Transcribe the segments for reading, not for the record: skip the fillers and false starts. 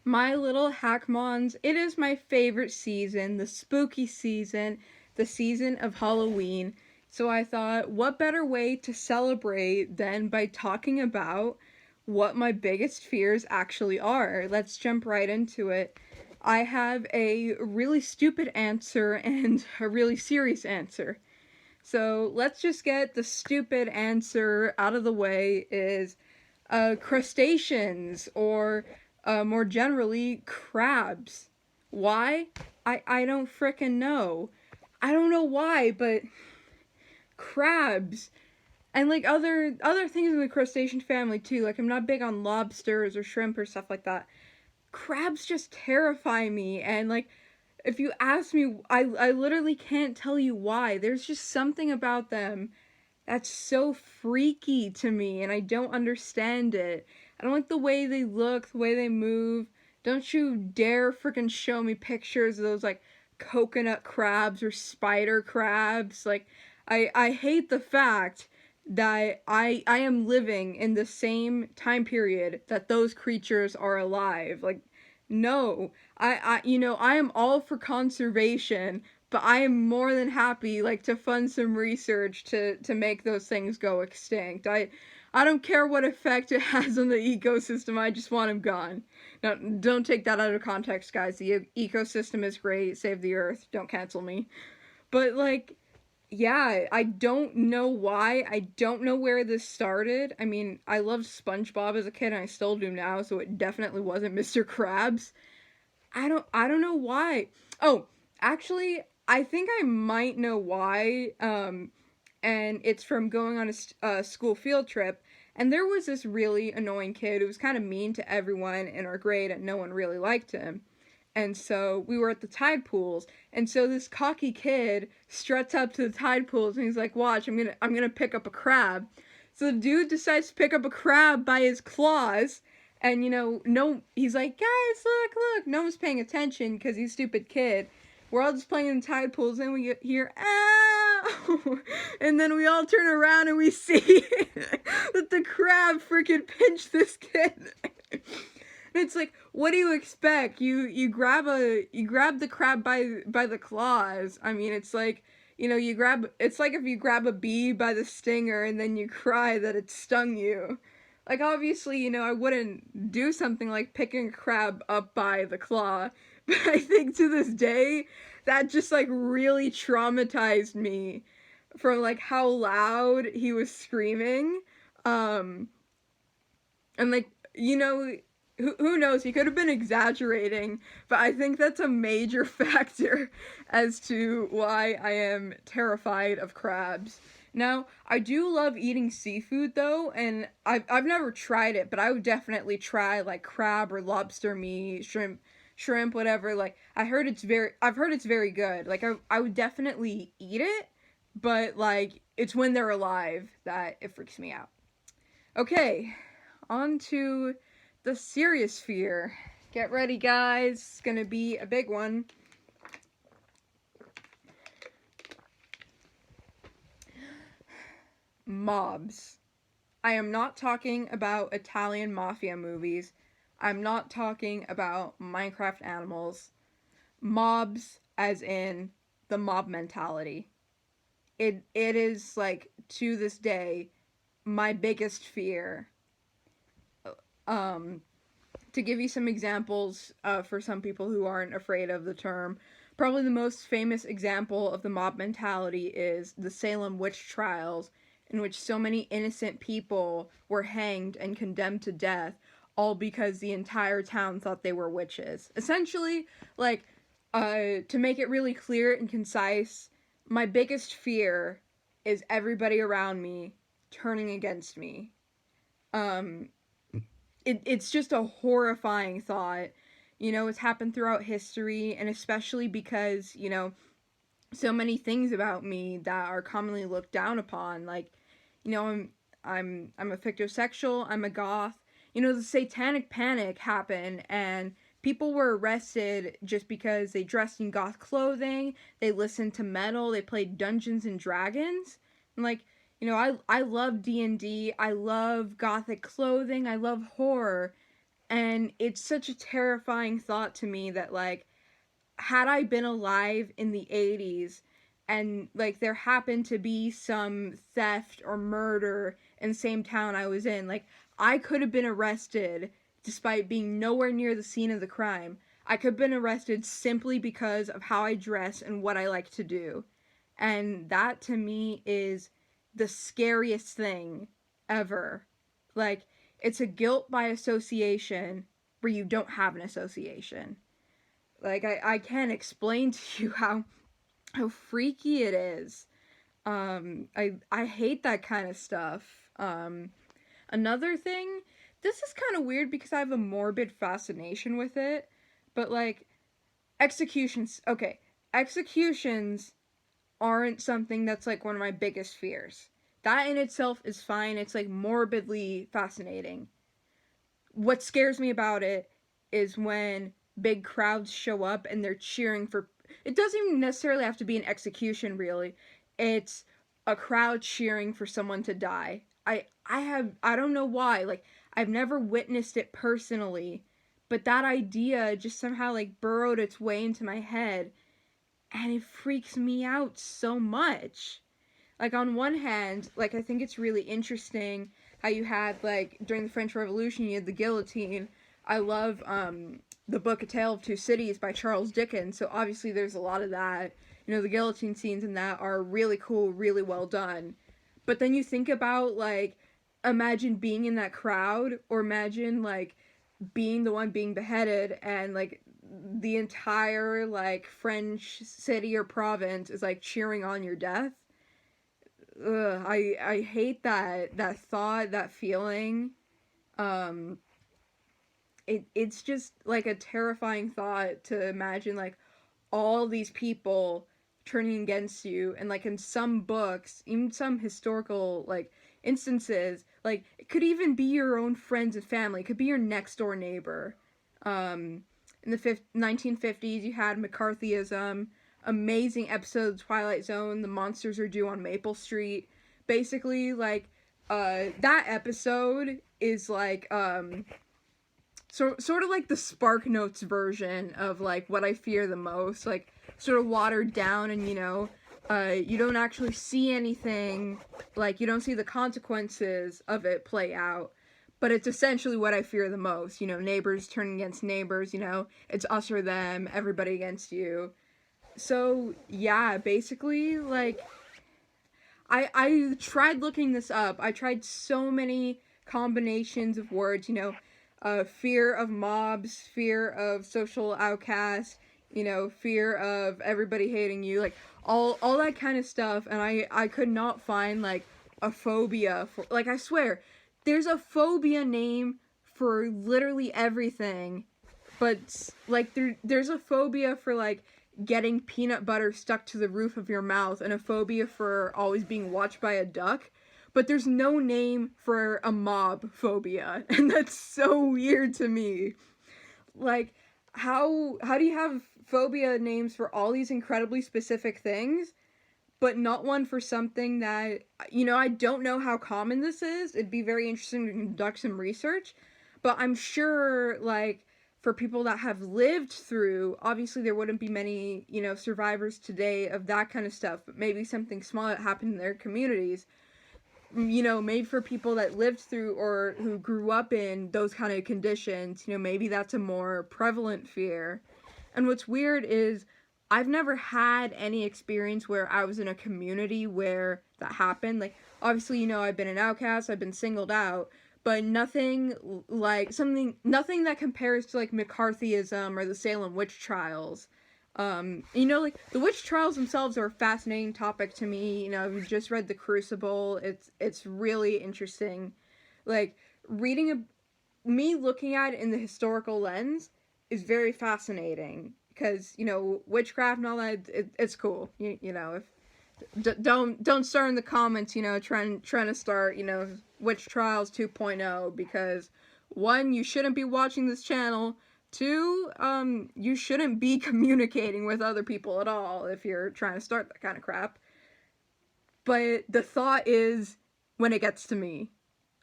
My Little Hackmons, it is my favorite season, the spooky season, the season of Halloween. So I thought, what better way to celebrate than by talking about what my biggest fears actually are? Let's jump right into it. I have a really stupid answer and a really serious answer. So let's just get the stupid answer out of the way is crustaceans or more generally crabs. Why? I don't frickin' know. I don't know why, but crabs and like other things in the crustacean family too. Like I'm not big on lobsters or shrimp or stuff like that. Crabs just terrify me, and like if you ask me, I literally can't tell you why. There's just something about them that's so freaky to me, and I don't understand it. I don't like the way they look, the way they move. Don't you dare freaking show me pictures of those like coconut crabs or spider crabs. Like I hate the fact that I am living in the same time period that those creatures are alive. Like no. I am all for conservation, but I am more than happy like to fund some research to make those things go extinct. I don't care what effect it has on the ecosystem. I just want them gone. Now, don't take that out of context, guys. The ecosystem is great. Save the earth. Don't cancel me. But like yeah, I don't know why. I don't know where this started. I mean, I loved SpongeBob as a kid and I still do now, so it definitely wasn't Mr. Krabs. I don't know why. Oh, actually, I think I might know why. And it's from going on a school field trip. And there was this really annoying kid who was kind of mean to everyone in our grade, and no one really liked him. And so we were at the tide pools, and so this cocky kid struts up to the tide pools, and he's like, "Watch, I'm gonna pick up a crab." So the dude decides to pick up a crab by his claws, and no, he's like, "Guys, look!" No one's paying attention because he's a stupid kid. We're all just playing in the tide pools, and we hear "ow," and then we all turn around and we see that the crab freaking pinched this kid. It's like, what do you expect? You grab the crab by the claws. I mean, it's like, it's like if you grab a bee by the stinger and then you cry that it stung you. Like obviously, I wouldn't do something like picking a crab up by the claw, but I think to this day that just like really traumatized me from like how loud he was screaming. Um and like, who knows? He could have been exaggerating, but I think that's a major factor as to why I am terrified of crabs. Now, I do love eating seafood though, and I've never tried it, but I would definitely try like crab or lobster meat, shrimp, whatever. Like I've heard it's very good. Like I would definitely eat it, but like it's when they're alive that it freaks me out. Okay, on to the serious fear. Get ready, guys. It's gonna be a big one. Mobs. I am not talking about Italian mafia movies. I'm not talking about Minecraft animals. Mobs, as in the mob mentality. It is like to this day my biggest fear. Um, to give you some examples for some people who aren't afraid of the term, probably the most famous example of the mob mentality is the Salem witch trials, in which so many innocent people were hanged and condemned to death, all because the entire town thought they were witches. Essentially, like, to make it really clear and concise, my biggest fear is everybody around me turning against me. Um, it's just a horrifying thought. It's happened throughout history, and especially because, so many things about me that are commonly looked down upon. Like, I'm a fictosexual, I'm a goth. The Satanic Panic happened, and people were arrested just because they dressed in goth clothing, they listened to metal, they played Dungeons and Dragons. And like, I love D&D, I love gothic clothing, I love horror, And it's such a terrifying thought to me that, like, had I been alive in the 80s and, like, there happened to be some theft or murder in the same town I was in, like, I could have been arrested despite being nowhere near the scene of the crime. I could have been arrested simply because of how I dress and what I like to do. And that to me is the scariest thing ever. Like, it's a guilt by association where you don't have an association. Like, I can't explain to you how freaky it is. I hate that kind of stuff. Another thing, this is kind of weird because I have a morbid fascination with it, but like executions, okay, executions aren't something that's like one of my biggest fears. That in itself is fine. It's like morbidly fascinating. What scares me about it is when big crowds show up and they're cheering for, it doesn't even necessarily have to be an execution, really. It's a crowd cheering for someone to die. I don't know why. Like, I've never witnessed it personally, but that idea just somehow like burrowed its way into my head, and it freaks me out so much. Like, on one hand, like, I think it's really interesting how you had, like, during the French Revolution, you had the guillotine. I love the book A Tale of Two Cities by Charles Dickens, so obviously there's a lot of that. You know, the guillotine scenes in that are really cool, really well done. But then you think about, like, imagine being in that crowd, or imagine, like, being the one being beheaded, and, like, the entire, like, French city or province is, like, cheering on your death. Ugh, I hate that thought, that feeling. Um, it's just like a terrifying thought to imagine, like, all these people turning against you, and like in some books, even some historical like instances, like it could even be your own friends and family. It could be your next door neighbor. In the 1950s, you had McCarthyism, amazing episode of Twilight Zone, The Monsters Are Due on Maple Street. Basically, like, that episode is like, sort of like the Spark Notes version of, like, what I fear the most. Like, sort of watered down, and, you know, you don't actually see anything, like, you don't see the consequences of it play out. But it's essentially what I fear the most. You know, neighbors turning against neighbors, you know, it's us or them, everybody against you. So, yeah, basically, like, I tried looking this up. I tried so many combinations of words, you know, fear of mobs, fear of social outcasts, you know, fear of everybody hating you, like, all that kind of stuff, and I could not find, like, a phobia for, like, I swear, there's a phobia name for literally everything, but, like, there's a phobia for, like, getting peanut butter stuck to the roof of your mouth, and a phobia for always being watched by a duck, but there's no name for a mob phobia, and that's so weird to me. Like, how do you have phobia names for all these incredibly specific things, but not one for something that, you know, I don't know how common this is. It'd be very interesting to conduct some research, but I'm sure, like, for people that have lived through, obviously there wouldn't be many, you know, survivors today of that kind of stuff, but maybe something small that happened in their communities, you know, maybe for people that lived through or who grew up in those kind of conditions, you know, maybe that's a more prevalent fear. And what's weird is I've never had any experience where I was in a community where that happened. Like, obviously, you know, I've been an outcast, I've been singled out, but nothing nothing that compares to, like, McCarthyism or the Salem witch trials. You know, like, the witch trials themselves are a fascinating topic to me. You know, I've just read The Crucible. It's really interesting. Like, me looking at it in the historical lens is very fascinating, because, you know, witchcraft and all that, it's cool. You know, if don't start in the comments, you know, trying to start, you know, Witch Trials 2.0, because one, you shouldn't be watching this channel. Two, you shouldn't be communicating with other people at all if you're trying to start that kind of crap. But the thought is, when it gets to me,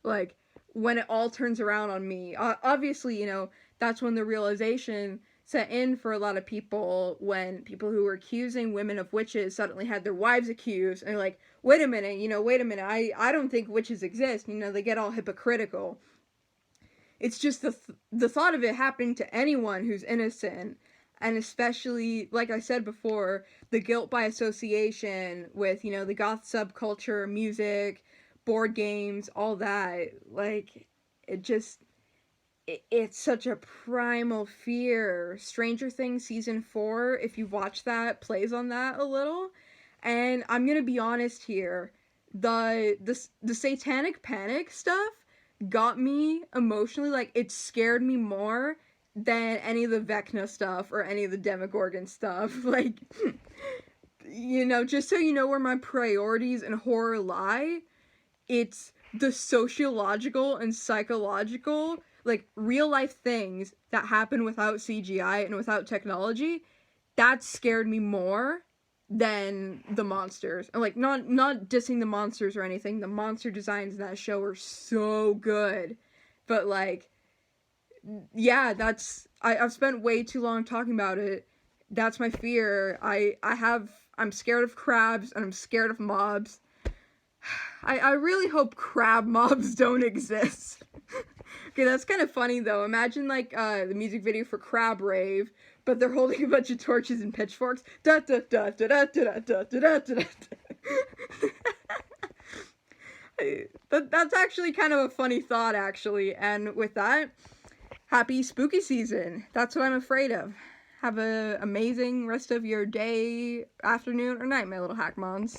like, when it all turns around on me. Obviously, that's when the realization set in for a lot of people, when people who were accusing women of witches suddenly had their wives accused, and like, wait a minute, I don't think witches exist. They get all hypocritical. It's just the thought of it happening to anyone who's innocent, and especially, like I said before, the guilt by association with, the goth subculture, music, board games, all that. Like, it just, it's such a primal fear. Stranger Things season 4, if you've watched that, plays on that a little. And I'm gonna be honest here, the satanic panic stuff got me emotionally. Like, it scared me more than any of the Vecna stuff or any of the Demogorgon stuff. Like, just so you know where my priorities in horror lie, it's the sociological and psychological, like, real life things that happen without CGI and without technology. That scared me more than the monsters. And, like, not dissing the monsters or anything. The monster designs in that show are so good. But, like, yeah, I've spent way too long talking about it. That's my fear. I'm scared of crabs, and I'm scared of mobs. I really hope crab mobs don't exist. Okay, that's kind of funny though. Imagine like the music video for Crab Rave, but they're holding a bunch of torches and pitchforks. Da da da da da da da da da da. That's actually kind of a funny thought, actually. And with that, happy spooky season. That's what I'm afraid of. Have an amazing rest of your day, afternoon, or night, my little hackmons.